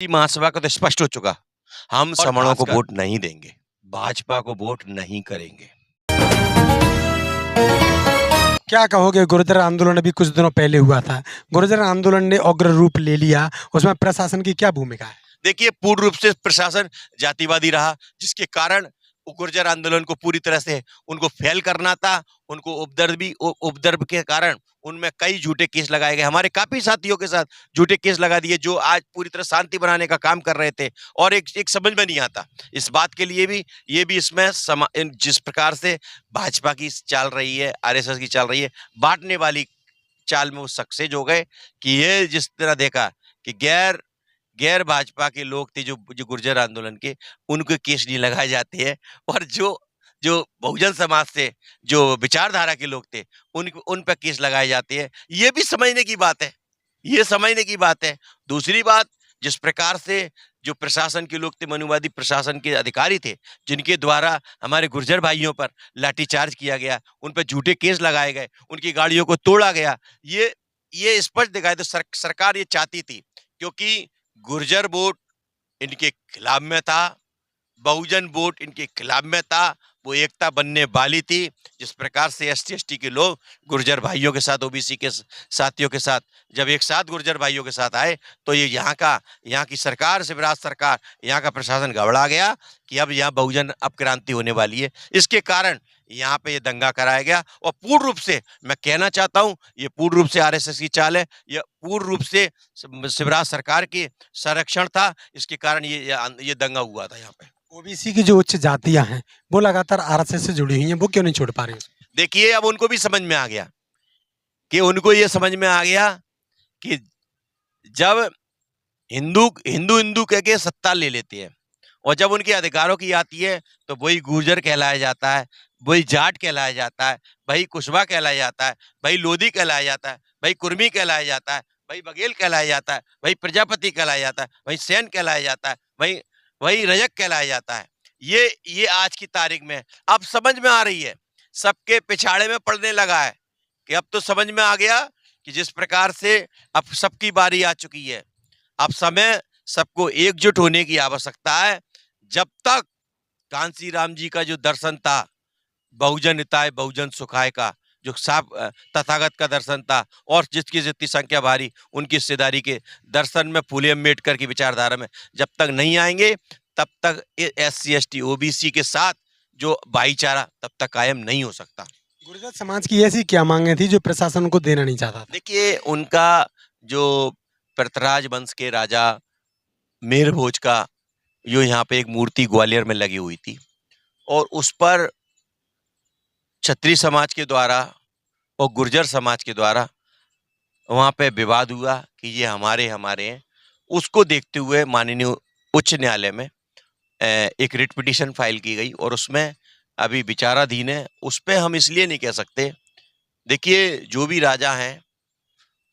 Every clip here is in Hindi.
महासभा का तो स्पष्ट हो चुका, हम और समणों को खासकर वोट नहीं देंगे, भाजपा को वोट नहीं करेंगे। क्या कहोगे? गुर्जर आंदोलन अभी कुछ दिनों पहले हुआ था। गुर्जर आंदोलन ने उग्र रूप ले लिया, उसमें प्रशासन की क्या भूमिका है? देखिए, पूर्ण रूप से प्रशासन जातिवादी रहा, जिसके कारण गुर्जर आंदोलन को पूरी तरह से उनको फेल करना था। उनको उपद्रव के कारण उनमें कई झूठे केस लगाए गए। हमारे काफी साथियों के साथ झूठे केस लगा दिए, जो आज पूरी तरह शांति बनाने का काम कर रहे थे। और एक समझ में नहीं आता इस बात के लिए भी, ये भी इसमें जिस प्रकार से भाजपा की चाल रही है, आरएसएस की चाल रही है, बांटने वाली चाल में वो सक्सेस हो गए कि ये जिस तरह देखा कि गैर गैर भाजपा के लोग थे, जो जो गुर्जर आंदोलन के, उनके केस नहीं लगाए जाते हैं। और जो जो बहुजन समाज से जो विचारधारा के लोग थे, उन पर केस लगाए जाते हैं। ये भी समझने की बात है, ये समझने की बात है। दूसरी बात, जिस प्रकार से जो प्रशासन के लोग थे, मनुवादी प्रशासन के अधिकारी थे, जिनके द्वारा हमारे गुर्जर भाइयों पर लाठीचार्ज किया गया, उन पर झूठे केस लगाए गए, उनकी गाड़ियों को तोड़ा गया, ये स्पष्ट दिखाई तो सरकार ये चाहती थी, क्योंकि गुर्जर वोट इनके खिलाफ में था, बहुजन वोट इनके खिलाफ में था। वो एकता बनने वाली थी। जिस प्रकार से एसटी एसटी के लोग गुर्जर भाइयों के साथ, ओबीसी के साथियों के साथ जब एक साथ गुर्जर भाइयों के साथ आए, तो ये यहाँ की सरकार, शिवराज सरकार, यहाँ का प्रशासन घबरा गया कि अब यहाँ बहुजन अब क्रांति होने वाली है। इसके कारण यहाँ पे ये दंगा कराया गया। और पूर्ण रूप से मैं कहना चाहता हूँ, ये पूर्ण रूप से आरएसएस की चाल है, यह पूर्ण रूप से शिवराज सरकार के संरक्षण था। इसके कारण ये दंगा हुआ था यहाँ पे। ओबीसी की जो उच्च जातियां हैं, वो लगातार आरएसएस से जुड़ी हुई हैं, वो क्यों नहीं छोड़ पा रही? देखिए, अब उनको भी समझ में आ गया कि जब हिंदू कह के सत्ता ले लेते हैं, और जब उनके अधिकारों की आती है, तो वही गुर्जर कहलाया जाता है, वही जाट कहलाया जाता है, वही कुशवा कहलाया जाता है, वही लोधी कहलाया जाता है, वही कुर्मी कहलाया जाता है, वही बघेल कहलाया जाता है, वही प्रजापति कहलाया जाता है, वही सेन कहलाया जाता है, वही वही रजक कहलाया जाता है। ये आज की तारीख में अब समझ में आ रही है, सबके पिछाड़े में पड़ने लगा है कि अब तो समझ में आ गया कि जिस प्रकार से अब सबकी बारी आ चुकी है, अब समय सबको एकजुट होने की आवश्यकता है। जब तक कांसी राम जी का जो दर्शन था, बहुजन हिताय बहुजन सुखाय का, जो साफ तथागत का दर्शन था, और जिसकी जितनी संख्या भारी उनकी हिस्सेदारी के दर्शन में, फूले अम्बेडकर की विचारधारा में जब तक नहीं आएंगे, तब तक एससी एसटी ओबीसी के साथ जो भाईचारा तब तक कायम नहीं हो सकता। गुर्जर समाज की ऐसी क्या मांगे थी जो प्रशासन उनको देना नहीं चाहता था? देखिए, उनका जो पृथ्वीराज वंश के राजा मेर भोज का जो यहाँ पे एक मूर्ति ग्वालियर में लगी हुई थी, और उस पर क्षत्रिय समाज के द्वारा और गुर्जर समाज के द्वारा वहाँ पे विवाद हुआ कि ये हमारे हैं। उसको देखते हुए माननीय उच्च न्यायालय में एक रिट पिटीशन फाइल की गई, और उसमें अभी विचाराधीन है। उस पर हम इसलिए नहीं कह सकते। देखिए, जो भी राजा हैं,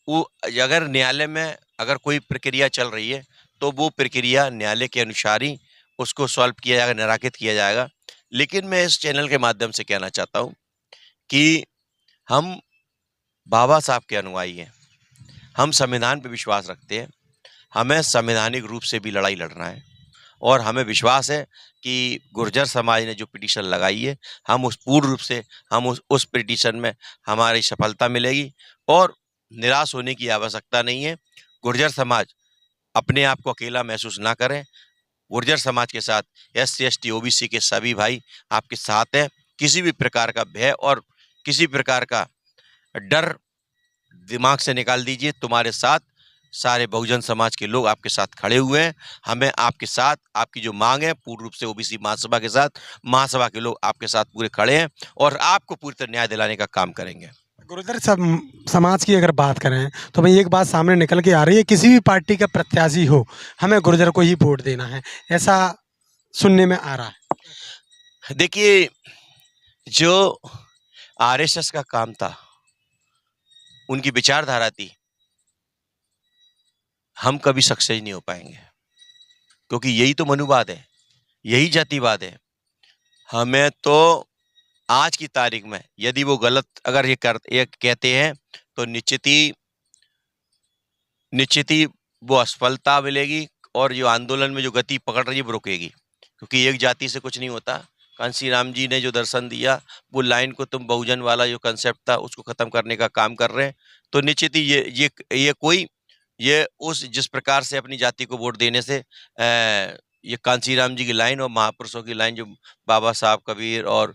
वो अगर न्यायालय में अगर कोई प्रक्रिया चल रही है, तो वो प्रक्रिया न्यायालय के अनुसार ही उसको सॉल्व किया जाएगा, निराकृत किया जाएगा। लेकिन मैं इस चैनल के माध्यम से कहना चाहता हूँ कि हम बाबा साहब के अनुयायी हैं, हम संविधान पे विश्वास रखते हैं, हमें संवैधानिक रूप से भी लड़ाई लड़ना है, और हमें विश्वास है कि गुर्जर समाज ने जो पिटीशन लगाई है, हम उस पूर्ण रूप से हम उस पिटीशन में हमारी सफलता मिलेगी, और निराश होने की आवश्यकता नहीं है। गुर्जर समाज अपने आप को अकेला महसूस ना करें। गुर्जर समाज के साथ एससी एसटी ओबीसी के सभी भाई आपके साथ हैं। किसी भी प्रकार का भय और किसी प्रकार का डर दिमाग से निकाल दीजिए। तुम्हारे साथ सारे बहुजन समाज के लोग आपके साथ खड़े हुए हैं। हमें आपके साथ, आपकी जो मांग है, पूर्ण रूप से ओबीसी महासभा के साथ, महासभा के लोग आपके साथ पूरे खड़े हैं, और आपको पूरी तरह न्याय दिलाने का काम करेंगे। गुर्जर समाज की अगर बात करें, तो भाई एक बात सामने निकल के आ रही है, किसी भी पार्टी का प्रत्याशी हो, हमें गुर्जर को ही वोट देना है, ऐसा सुनने में आ रहा है। देखिए, जो आरएसएस का काम था, उनकी विचारधारा थी, हम कभी सक्सेस नहीं हो पाएंगे, क्योंकि यही तो मनुवाद है, यही जातिवाद है। हमें तो आज की तारीख में यदि वो गलत अगर ये कहते हैं, तो निश्चित ही वो असफलता मिलेगी, और जो आंदोलन में जो गति पकड़ रही है वो रुकेगी, क्योंकि एक जाति से कुछ नहीं होता। कांसी राम जी ने जो दर्शन दिया, वो लाइन को तुम बहुजन वाला जो कंसेप्ट था उसको खत्म करने का काम कर रहे हैं। तो निश्चित ही ये उस जिस प्रकार से अपनी जाति को वोट देने से ये कांसी राम जी की लाइन और महापुरुषों की लाइन जो बाबा साहब कबीर और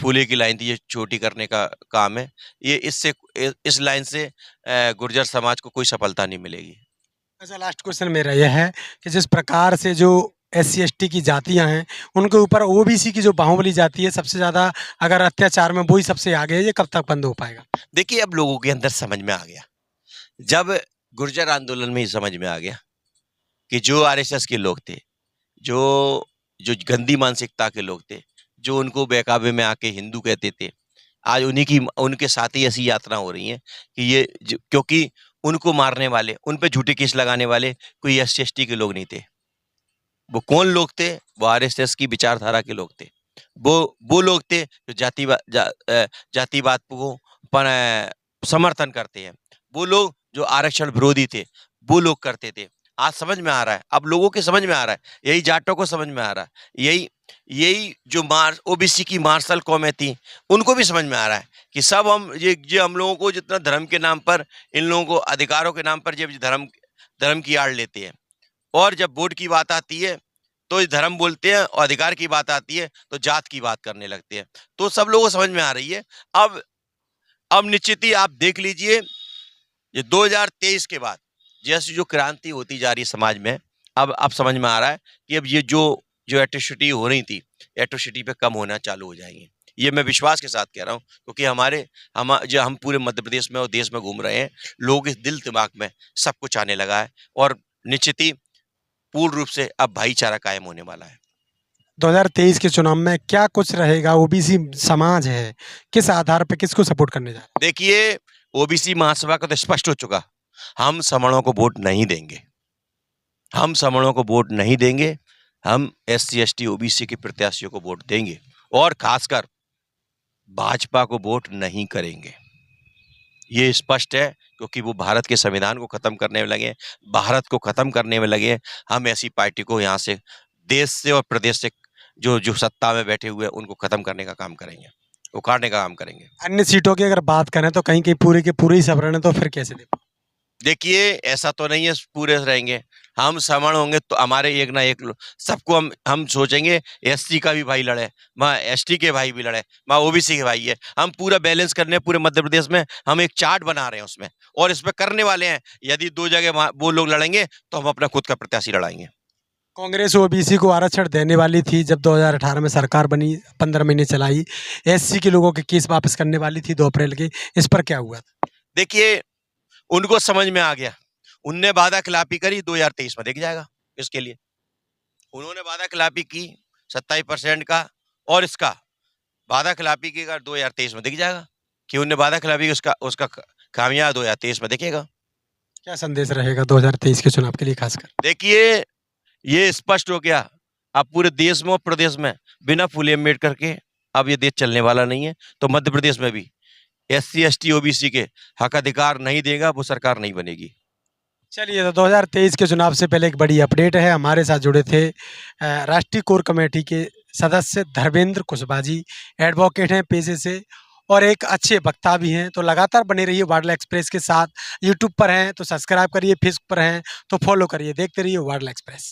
फूले की लाइन थी, ये छोटी करने का काम है। ये इस लाइन से गुर्जर समाज को कोई सफलता नहीं मिलेगी। अच्छा, लास्ट क्वेश्चन मेरा यह है कि जिस प्रकार से जो SC ST की जातियां हैं उनके ऊपर OBC की जो बाहुबली जाति है सबसे ज़्यादा अगर अत्याचार में वही सबसे आगे है, ये कब तक बंद हो पाएगा? देखिए, अब लोगों के अंदर समझ में आ गया, जब गुर्जर आंदोलन में ही समझ में आ गया कि जो RSS के लोग थे, जो जो गंदी मानसिकता के लोग थे, जो उनको बहकावे में आके हिंदू कहते थे, आज उनके साथ ही ऐसी यात्रा हो रही है कि क्योंकि उनको मारने वाले, उन पे झूठे केस लगाने वाले कोई SC ST के लोग नहीं थे। वो कौन लोग थे? वो RSS की विचारधारा के लोग थे। वो लोग थे जो जातिवाद को समर्थन करते हैं। वो लोग जो आरक्षण विरोधी थे, वो लोग करते थे। आज समझ में आ रहा है, अब लोगों के समझ में आ रहा है, यही जाटों को समझ में आ रहा है, यही जो OBC की मार्शल कौमें थी, उनको भी समझ में आ रहा है कि सब हम लोगों को जितना धर्म के नाम पर, इन लोगों को अधिकारों के नाम पर जब धर्म की आड़ लेते हैं, और जब वोट की बात आती है तो धर्म बोलते हैं, और अधिकार की बात आती है तो जात की बात करने लगते हैं। तो सब लोगों को समझ में आ रही है। अब निश्चित ही आप देख लीजिए, ये 2023 के बाद जैसे जो क्रांति होती जा रही है समाज में, अब समझ में आ रहा है कि अब ये जो एट्रोसिटी हो रही थी, एट्रोसिटी पे कम होना चालू हो जाएंगे। ये मैं विश्वास के साथ कह रहा हूँ, क्योंकि हम पूरे मध्य प्रदेश में और देश में घूम रहे हैं, लोगों के दिल दिमाग में सब कुछ आने लगा है, और निश्चित ही पूर्ण रूप से अब भाईचारा कायम होने वाला है। 2023 के चुनाव में क्या कुछ रहेगा? OBC समाज है, किस आधार पे किसको सपोर्ट करने जा रहा है? देखिए, OBC महासभा का तो स्पष्ट हो चुका, हम सवर्णों को वोट नहीं देंगे। हम सवर्णों को वोट नहीं देंगे, हम SC ST OBC के प्रत्याशियों को वोट देंगे, और खासकर भाजपा को वोट नहीं करेंगे। ये स्पष्ट है, क्योंकि वो भारत के संविधान को खत्म करने में लगे, भारत को खत्म करने में लगे। हम ऐसी पार्टी को यहाँ से, देश से और प्रदेश से जो सत्ता में बैठे हुए हैं, उनको खत्म करने का काम करेंगे, उखाड़ने का काम करेंगे। अन्य सीटों की अगर बात करें तो कहीं पूरे के पूरे ही सवर्ण है, तो फिर कैसे दे? देखिए, ऐसा तो नहीं है पूरे रहेंगे, हम सवर्ण होंगे तो हमारे एक ना एक सबको हम सोचेंगे SC का भी भाई लड़े, वहाँ ST के भाई भी लड़े, वहाँ OBC के भाई है। हम पूरा बैलेंस करने पूरे मध्य प्रदेश में हम एक चार्ट बना रहे हैं उसमें, और इस पर करने वाले हैं। यदि 2 जगह वो लोग लड़ेंगे तो हम अपना खुद का प्रत्याशी लड़ाएंगे। कांग्रेस OBC को आरक्षण देने वाली थी जब 2018 में सरकार बनी, 15 महीने चलाई। SC के लोगों के केस वापस करने वाली थी 2 अप्रैल के, इस पर क्या हुआ? देखिए, उनको समझ में आ गया, उनने वादा खिलाफी करी, 2023 में दिख जाएगा। इसके लिए उन्होंने वादा खिलाफी की 27% का, और इसका वादा खिलाफी की 2023 में दिख जाएगा कि उनने वादा खिलाफी, उसका खामियाजा 2023 में दिखेगा। क्या संदेश रहेगा 2023 के चुनाव के लिए खासकर? देखिए, ये स्पष्ट हो गया, अब पूरे देश में और प्रदेश में बिना फूले अम्बेडकर के अब ये देश चलने वाला नहीं है। तो मध्य प्रदेश में भी SC ST OBC के हक अधिकार नहीं देगा, वो सरकार नहीं बनेगी। चलिए, तो 2023 के चुनाव से पहले एक बड़ी अपडेट है। हमारे साथ जुड़े थे राष्ट्रीय कोर कमेटी के सदस्य धर्मेंद्र कुशवाहा जी, एडवोकेट हैं पेशे से और एक अच्छे वक्ता भी हैं। तो लगातार बने रहिए वाडला एक्सप्रेस के साथ। यूट्यूब पर हैं तो सब्सक्राइब करिए, फेसबुक पर हैं तो फॉलो करिए, देखते रहिए वाडला एक्सप्रेस।